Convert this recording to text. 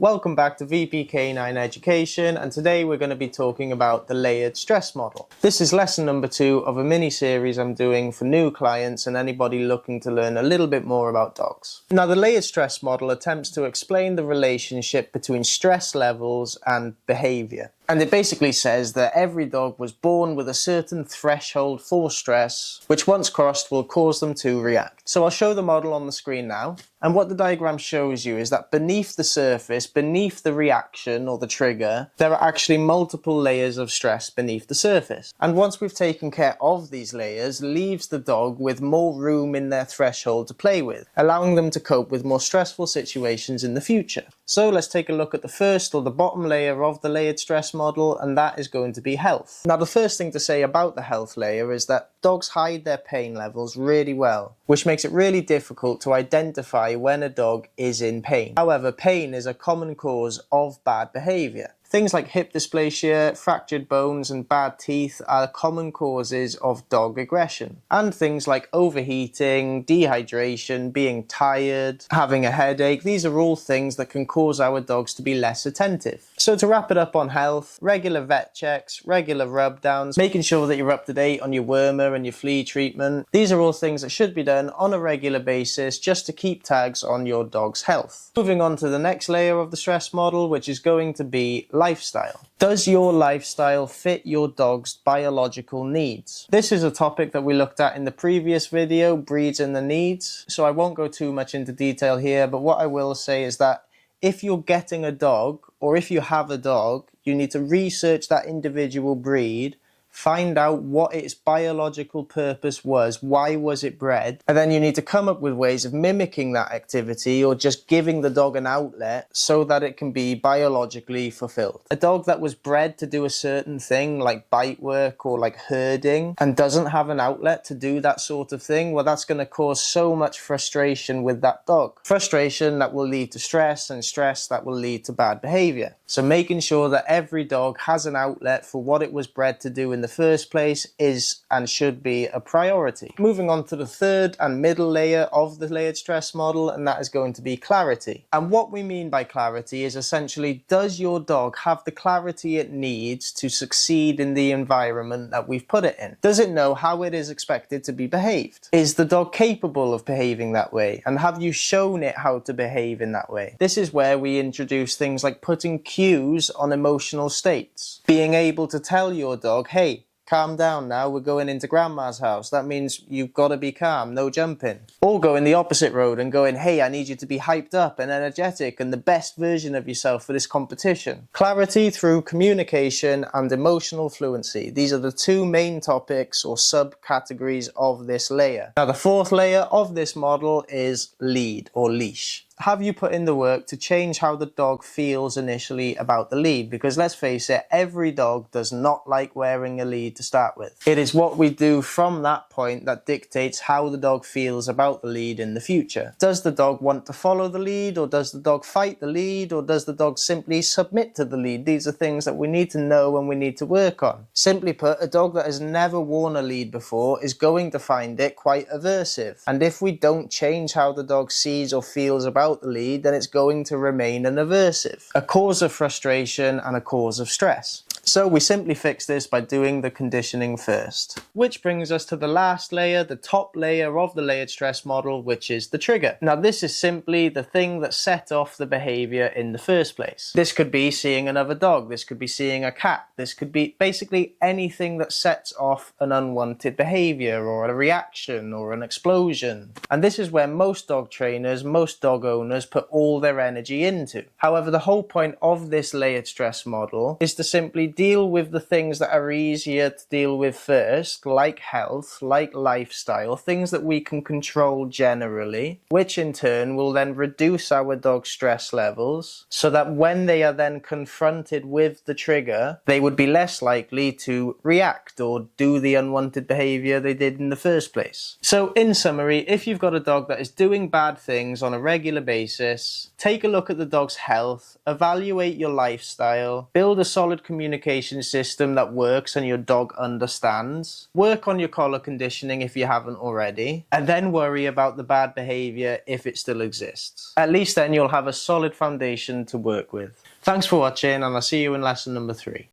Welcome back to VPK9 Education, and today we're going to be talking about the layered stress model. This is lesson number 2 of a mini-series I'm doing for new clients and anybody looking to learn a little bit more about dogs. Now, the layered stress model attempts to explain the relationship between stress levels and behaviour. And it basically says that every dog was born with a certain threshold for stress, which once crossed will cause them to react. So I'll show the model on the screen now. And what the diagram shows you is that beneath the surface, beneath the reaction or the trigger, there are actually multiple layers of stress beneath the surface. And once we've taken care of these layers, leaves the dog with more room in their threshold to play with, allowing them to cope with more stressful situations in the future. So let's take a look at the first or the bottom layer of the layered stress model, and that is going to be health. Now, the first thing to say about the health layer is that dogs hide their pain levels really well, which makes it really difficult to identify when a dog is in pain. However, pain is a common cause of bad behaviour. Things like hip dysplasia, fractured bones and bad teeth are common causes of dog aggression. And things like overheating, dehydration, being tired, having a headache, these are all things that can cause our dogs to be less attentive. So to wrap it up on health, regular vet checks, regular rub downs, making sure that you're up to date on your wormer and your flea treatment, these are all things that should be done on a regular basis just to keep tags on your dog's health. Moving on to the next layer of the stress model, which is going to be lifestyle. Does your lifestyle fit your dog's biological needs? This is a topic that we looked at in the previous video, breeds and the needs, so I won't go too much into detail here, but what I will say is that if you're getting a dog, or if you have a dog, you need to research that individual breed, find out what its biological purpose was, why was it bred, and then you need to come up with ways of mimicking that activity or just giving the dog an outlet so that it can be biologically fulfilled. A dog that was bred to do a certain thing like bite work or like herding and doesn't have an outlet to do that sort of thing, well, that's going to cause so much frustration with that dog. Frustration that will lead to stress, and stress that will lead to bad behavior. So making sure that every dog has an outlet for what it was bred to do in the first place is and should be a priority. Moving on to the third and middle layer of the layered stress model, and that is going to be clarity. And what we mean by clarity is essentially, does your dog have the clarity it needs to succeed in the environment that we've put it in? Does it know how it is expected to be behaved? Is the dog capable of behaving that way? And have you shown it how to behave in that way? This is where we introduce things like putting cues on emotional states. Being able to tell your dog, hey, calm down now, we're going into grandma's house. That means you've got to be calm, no jumping. Or going the opposite road and going, hey, I need you to be hyped up and energetic and the best version of yourself for this competition. Clarity through communication and emotional fluency. These are the two main topics or subcategories of this layer. Now, the fourth layer of this model is lead or leash. Have you put in the work to change how the dog feels initially about the lead? Because let's face it, every dog does not like wearing a lead to start with. It is what we do from that point that dictates how the dog feels about the lead in the future. Does the dog want to follow the lead, or does the dog fight the lead, or does the dog simply submit to the lead? These are things that we need to know and we need to work on. Simply put, a dog that has never worn a lead before is going to find it quite aversive. And if we don't change how the dog sees or feels about the lead, then it's going to remain an aversive, a cause of frustration and a cause of stress. So we simply fix this by doing the conditioning first. Which brings us to the last layer, the top layer of the layered stress model, which is the trigger. Now, this is simply the thing that set off the behavior in the first place. This could be seeing another dog, this could be seeing a cat, this could be basically anything that sets off an unwanted behavior or a reaction or an explosion. And this is where most dog trainers, most dog owners put all their energy into. However, the whole point of this layered stress model is to simply deal with the things that are easier to deal with first, like health, like lifestyle, things that we can control generally, which in turn will then reduce our dog's stress levels so that when they are then confronted with the trigger, they would be less likely to react or do the unwanted behavior they did in the first place. So in summary, if you've got a dog that is doing bad things on a regular basis, take a look at the dog's health, evaluate your lifestyle, build a solid communication education system that works and your dog understands. Work on your collar conditioning if you haven't already, and then worry about the bad behaviour if it still exists. At least then you'll have a solid foundation to work with. Thanks for watching, and I'll see you in lesson number 3.